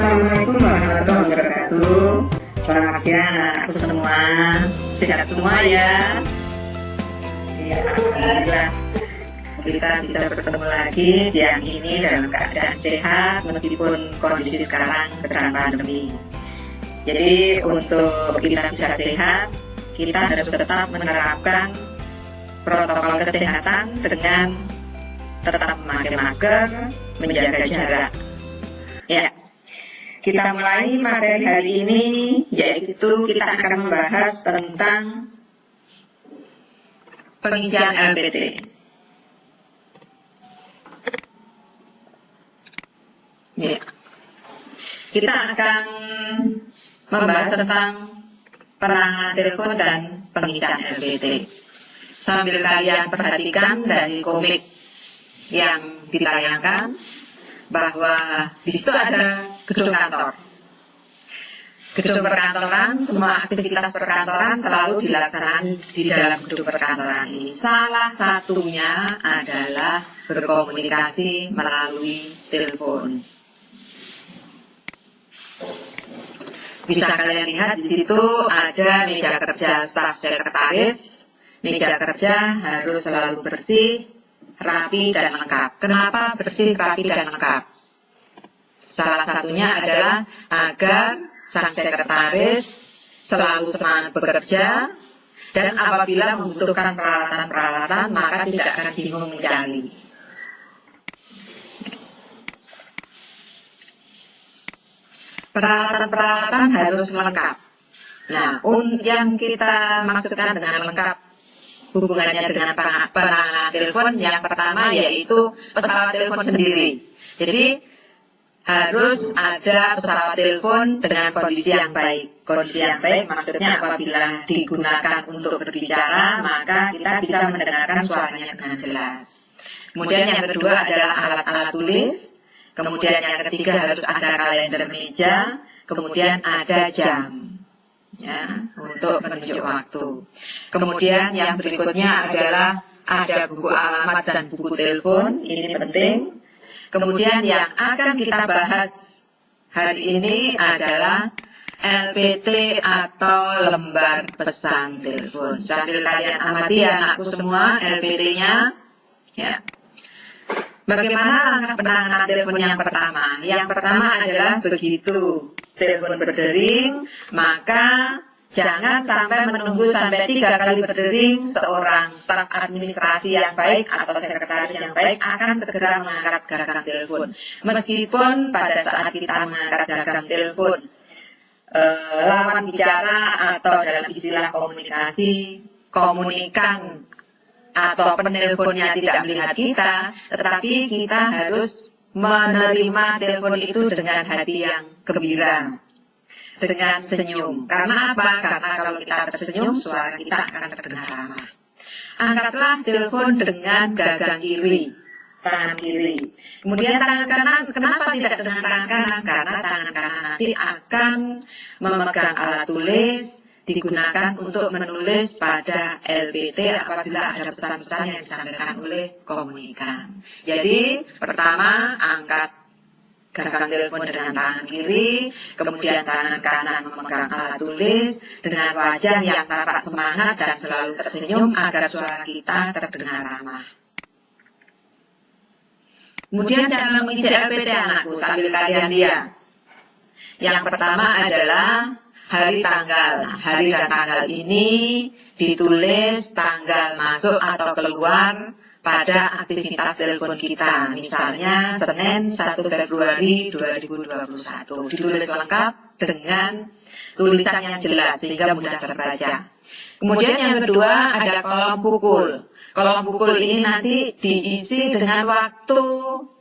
Assalamualaikum warahmatullahi wabarakatuh. Selamat siang anakku semua. Sehat semua ya. Ya, alhamdulillah kita bisa bertemu lagi siang ini dalam keadaan sehat meskipun kondisi sekarang sedang pandemi. Jadi untuk kita bisa sehat, kita harus tetap menerapkan protokol kesehatan dengan tetap memakai masker, menjaga jarak. Ya, kita mulai materi hari ini, yaitu kita akan membahas tentang pengisian LPT. Ya, kita akan membahas tentang penanganan telepon dan pengisian LPT. Sambil kalian perhatikan dari komik yang ditayangkan, bahwa di situ ada gedung kantor. Gedung perkantoran, semua aktivitas perkantoran selalu dilaksanakan di dalam gedung perkantoran ini. Salah satunya adalah berkomunikasi melalui telepon. Bisa kalian lihat di situ ada meja kerja staf sekretaris. Meja kerja harus selalu bersih, rapi dan lengkap. Kenapa bersih, rapi dan lengkap? Salah satunya adalah agar sang sekretaris selalu semangat bekerja dan apabila membutuhkan peralatan-peralatan maka tidak akan bingung mencari. Peralatan-peralatan harus lengkap. Nah, yang kita maksudkan dengan lengkap hubungannya dengan penanganan telepon, yang pertama yaitu pesawat telepon sendiri. Jadi harus ada pesawat telepon dengan kondisi yang baik. Kondisi yang baik maksudnya apabila digunakan untuk berbicara, maka kita bisa mendengarkan suaranya dengan jelas. Kemudian yang kedua adalah alat-alat tulis. Kemudian yang ketiga harus ada kalender meja. Kemudian ada jam, ya, untuk menunjuk waktu. Kemudian yang berikutnya adalah ada buku alamat dan buku telepon, ini penting. Kemudian yang akan kita bahas hari ini adalah LPT atau lembar pesan telepon. Sambil kalian amati ya anakku semua LPT-nya. Ya. Bagaimana langkah penanganan telepon yang pertama? Yang pertama adalah begitu telepon berdering, maka jangan sampai menunggu sampai 3 kali berdering. Seorang staf administrasi yang baik atau sekretaris yang baik akan segera mengangkat gagang telepon. Meskipun pada saat kita mengangkat gagang telepon, lawan bicara atau dalam istilah komunikasi, komunikan atau penelponnya tidak melihat kita, tetapi kita harus menerima telepon itu dengan hati yang gembira, dengan senyum. Karena apa? Karena kalau kita tersenyum, suara kita akan terdengar ramah. Angkatlah telepon dengan gagang kiri, tangan kiri. Kemudian tangan kanan, kenapa tidak dengan tangan kanan? Karena tangan kanan nanti akan memegang alat tulis, digunakan untuk menulis pada LPT apabila ada pesan-pesan yang disampaikan oleh komunikan. Jadi pertama angkat gagang telepon dengan tangan kiri, kemudian tangan kanan memegang alat tulis dengan wajah yang tampak semangat dan selalu tersenyum agar suara kita terdengar ramah. Kemudian cara mengisi LPT anakku sambil kalian lihat. Yang pertama adalah hari tanggal. Nah, hari dan tanggal ini ditulis tanggal masuk atau keluar pada aktivitas telepon kita. Misalnya Senin 1 Februari 2021. Ditulis lengkap dengan tulisan yang jelas sehingga mudah terbaca. Kemudian yang kedua ada kolom pukul. Kolom pukul ini nanti diisi dengan waktu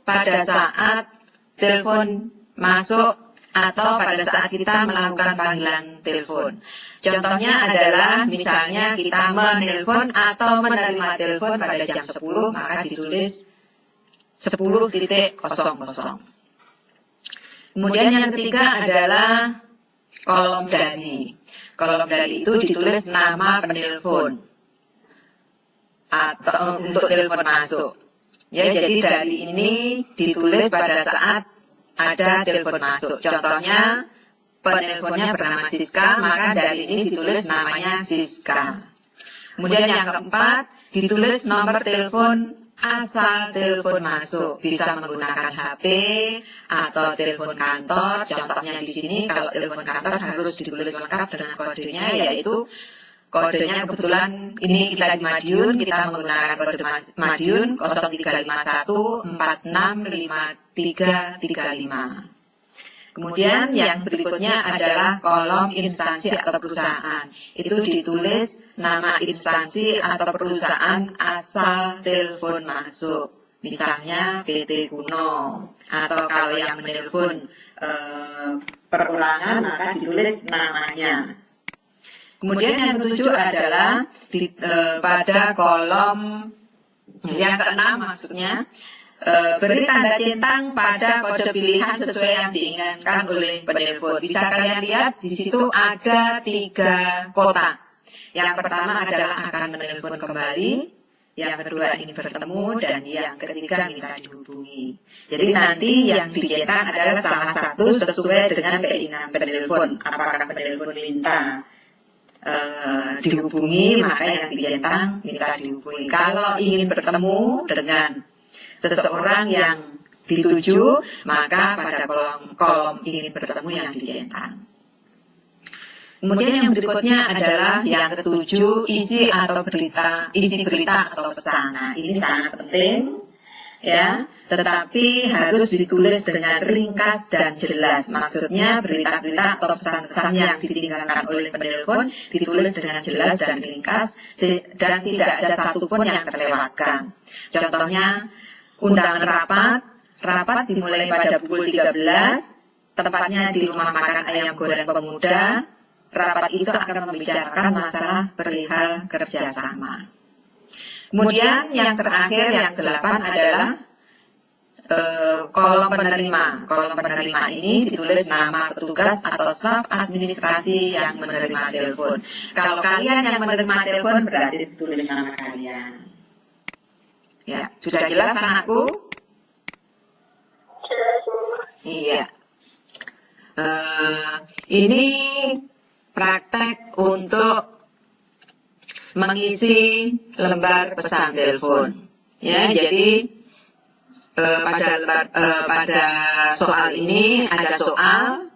pada saat telepon masuk atau pada saat kita melakukan panggilan telepon. Contohnya adalah misalnya kita menelpon atau menerima telepon pada jam 10, maka ditulis 10.00. Kemudian yang ketiga adalah kolom dari. Kolom dari itu ditulis nama penelpon atau untuk telepon masuk. Ya, jadi dari ini ditulis pada saat ada telepon masuk. Contohnya, penelponnya bernama Siska, maka dari ini ditulis namanya Siska. Kemudian yang keempat, ditulis nomor telepon asal telepon masuk. Bisa menggunakan HP atau telepon kantor. Contohnya di sini, kalau telepon kantor harus ditulis lengkap dengan kodenya, yaitu kodenya kebetulan ini kita di Madiun, kita menggunakan kode Madiun 0351 465335. Kemudian yang berikutnya adalah kolom instansi atau perusahaan. Itu ditulis nama instansi atau perusahaan asal telepon masuk. Misalnya PT Kuno. Atau kalau yang menelpon perorangan maka ditulis namanya. Kemudian yang ketujuh adalah pada kolom yang keenam maksudnya, beri tanda centang pada kode pilihan sesuai yang diinginkan oleh penelpon. Bisa kalian lihat di situ ada 3 kotak. Yang pertama adalah akan menelpon kembali, yang kedua ingin bertemu, dan yang ketiga minta dihubungi. Jadi nanti yang dicetak adalah salah satu sesuai dengan keinginan penelpon. Apakah penelpon minta dihubungi, maka yang dicentang minta dihubungi. Kalau ingin bertemu dengan seseorang yang dituju, maka pada kolom ingin bertemu yang dicentang. Kemudian yang berikutnya adalah yang ketujuh, isi berita atau pesan. Nah, ini sangat penting ya, tetapi harus ditulis dengan ringkas dan jelas. Maksudnya berita-berita atau pesan-pesan yang ditinggalkan oleh penelpon ditulis dengan jelas dan ringkas dan tidak ada satupun yang terlewatkan. Contohnya, undangan rapat dimulai pada pukul 13, tempatnya di rumah makan ayam goreng pemuda. Rapat itu akan membicarakan masalah perihal kerjasama. Kemudian yang terakhir, yang 8 adalah kolom penerima. Kolom penerima ini ditulis nama petugas atau staf administrasi yang menerima telepon. Kalau kalian yang menerima telepon berarti ditulis nama kalian. Ya, sudah jelas anakku? Jelas, Bu. Iya. Ini praktek untuk mengisi lembar pesan telepon. Ya, jadi pada soal ini ada soal,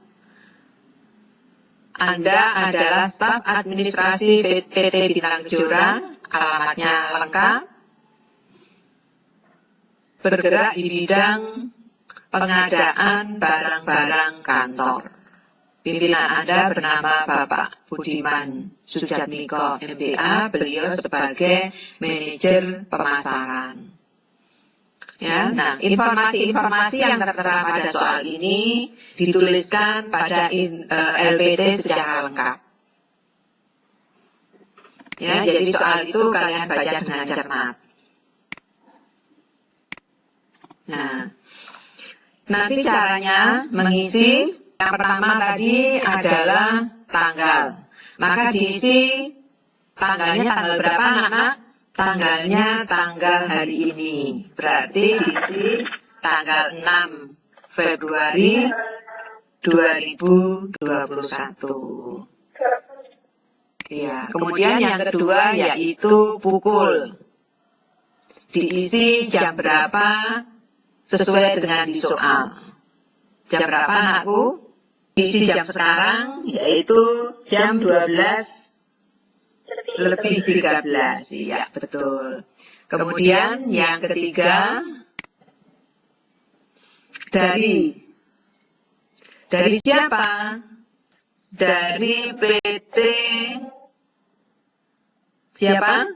Anda adalah staf administrasi PT Bintang Kejora, alamatnya lengkap, bergerak di bidang pengadaan barang-barang kantor. Pimpinan Anda bernama Bapak Budiman Sujatmiko MBA, beliau sebagai manajer pemasaran. Ya, nah, informasi-informasi yang tertera pada soal ini dituliskan pada LPT secara lengkap. Ya, jadi soal itu kalian baca dengan cermat. Nah, nanti caranya mengisi, yang pertama tadi adalah tanggal. Maka diisi tanggalnya tanggal berapa anak-anak? Tanggalnya tanggal hari ini. Berarti diisi tanggal 6 Februari 2021. Ya, kemudian yang kedua yaitu pukul. Diisi jam berapa sesuai dengan di soal. Jam berapa anakku? Diisi jam sekarang yaitu jam 12 lebih 13. Iya, betul. Kemudian yang ketiga, dari siapa? Dari PT siapa?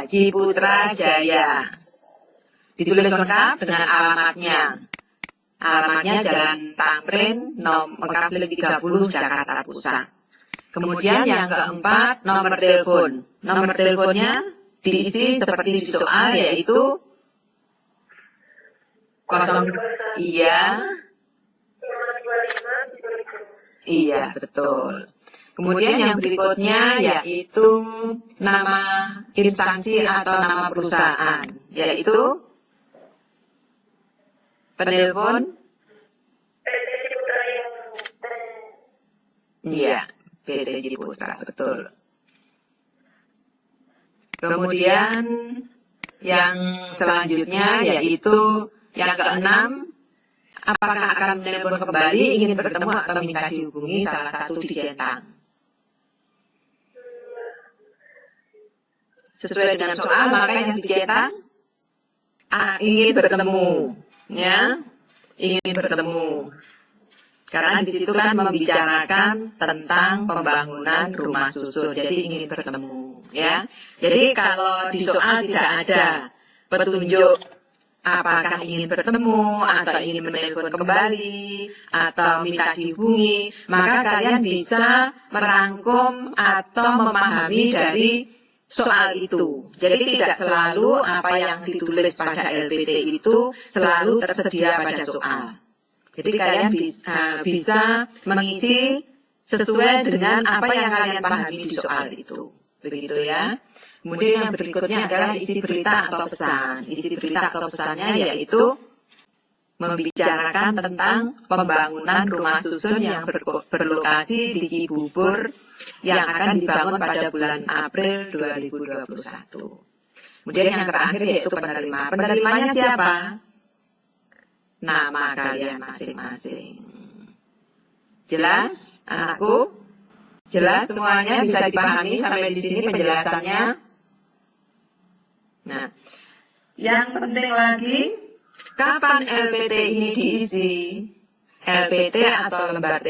Ciputra Jaya. Ditulis lengkap dengan alamatnya. Alamatnya Jalan Tamrin, Kapling 30, Jakarta Pusat. Kemudian yang keempat, nomor telepon. Nomor teleponnya diisi seperti di soal, yaitu 0, iya, betul. Kemudian yang berikutnya yaitu nama instansi atau nama perusahaan, yaitu Penelpon? Iya, PT Ciputra, betul. Kemudian yang selanjutnya yaitu yang keenam, apakah akan menelpon kembali, ingin bertemu atau minta dihubungi salah satu dijentang. Sesuai dengan soal, maka yang dijentang ingin bertemu, ya, ingin bertemu. Karena di situ kan membicarakan tentang pembangunan rumah susun, jadi ingin bertemu, ya. Jadi kalau di soal tidak ada petunjuk apakah ingin bertemu atau ingin menelpon kembali atau minta dihubungi, maka kalian bisa merangkum atau memahami dari soal itu. Jadi tidak selalu apa yang ditulis pada LPT itu selalu tersedia pada soal. Jadi kalian bisa mengisi sesuai dengan apa yang kalian pahami di soal itu. Begitu ya. Kemudian yang berikutnya adalah isi berita atau pesan. Isi berita atau pesannya yaitu membicarakan tentang pembangunan rumah susun yang berlokasi di Cibubur yang akan dibangun pada bulan April 2021. Kemudian yang terakhir yaitu penerima. Penerimanya siapa? Nama kalian masing-masing. Jelas, anakku? Jelas semuanya, bisa dipahami sampai di sini penjelasannya? Nah, yang penting lagi, kapan LPT ini diisi? LPT atau lembar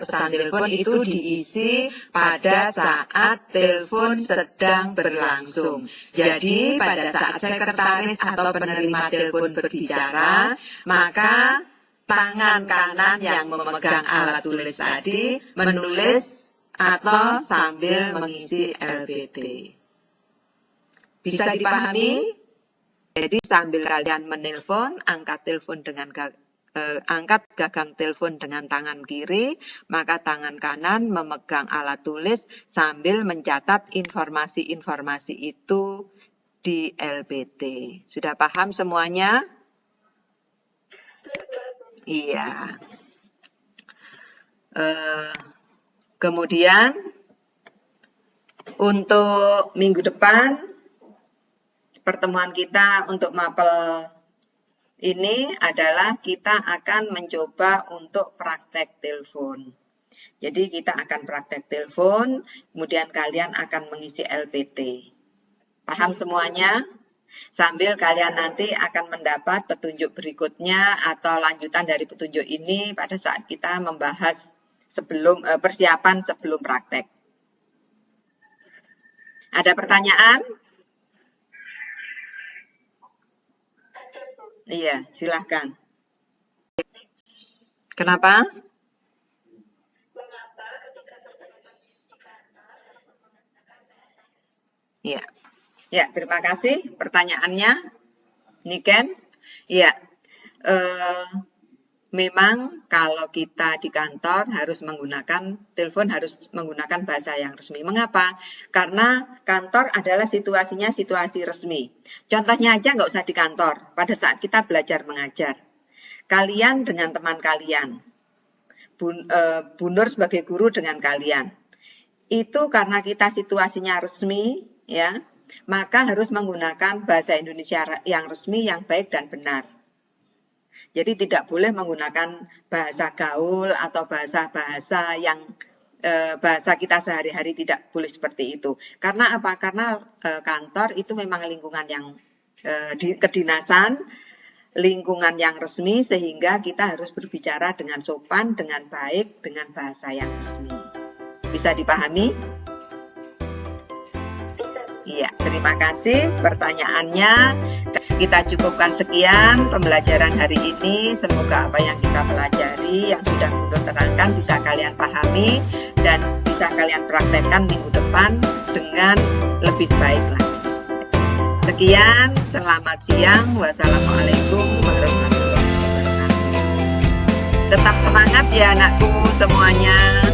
pesan telepon itu diisi pada saat telepon sedang berlangsung. Jadi pada saat sekretaris atau penerima telepon berbicara, maka tangan kanan yang memegang alat tulis tadi menulis atau sambil mengisi LPT. Bisa dipahami? Jadi sambil kalian menelpon, angkat gagang telepon dengan tangan kiri, maka tangan kanan memegang alat tulis sambil mencatat informasi-informasi itu di LPT. Sudah paham semuanya? Iya. Kemudian untuk minggu depan pertemuan kita untuk mapel ini adalah kita akan mencoba untuk praktek telepon. Jadi kita akan praktek telepon, kemudian kalian akan mengisi LPT. Paham semuanya? Sambil kalian nanti akan mendapat petunjuk berikutnya atau lanjutan dari petunjuk ini pada saat kita membahas persiapan sebelum praktek. Ada pertanyaan? Iya, silahkan. Kenapa? Iya. Ya, terima kasih pertanyaannya, Niken. Ya, memang kalau kita di kantor harus menggunakan telepon, harus menggunakan bahasa yang resmi. Mengapa? Karena kantor adalah situasinya situasi resmi. Contohnya aja nggak usah di kantor, pada saat kita belajar mengajar. Kalian dengan teman kalian, Bu Nur sebagai guru dengan kalian. Itu karena kita situasinya resmi, ya, maka harus menggunakan bahasa Indonesia yang resmi, yang baik dan benar. Jadi tidak boleh menggunakan bahasa gaul atau bahasa-bahasa yang bahasa kita sehari-hari, tidak boleh seperti itu. Karena apa? Karena kantor itu memang lingkungan yang kedinasan, lingkungan yang resmi, sehingga kita harus berbicara dengan sopan, dengan baik, dengan bahasa yang resmi. Bisa dipahami? Iya, terima kasih pertanyaannya. Kita cukupkan sekian pembelajaran hari ini. Semoga apa yang kita pelajari, yang sudah Bunda terangkan, bisa kalian pahami dan bisa kalian praktekkan minggu depan dengan lebih baik lagi. Sekian, selamat siang. Wassalamualaikum warahmatullahi wabarakatuh. Tetap semangat ya anakku semuanya.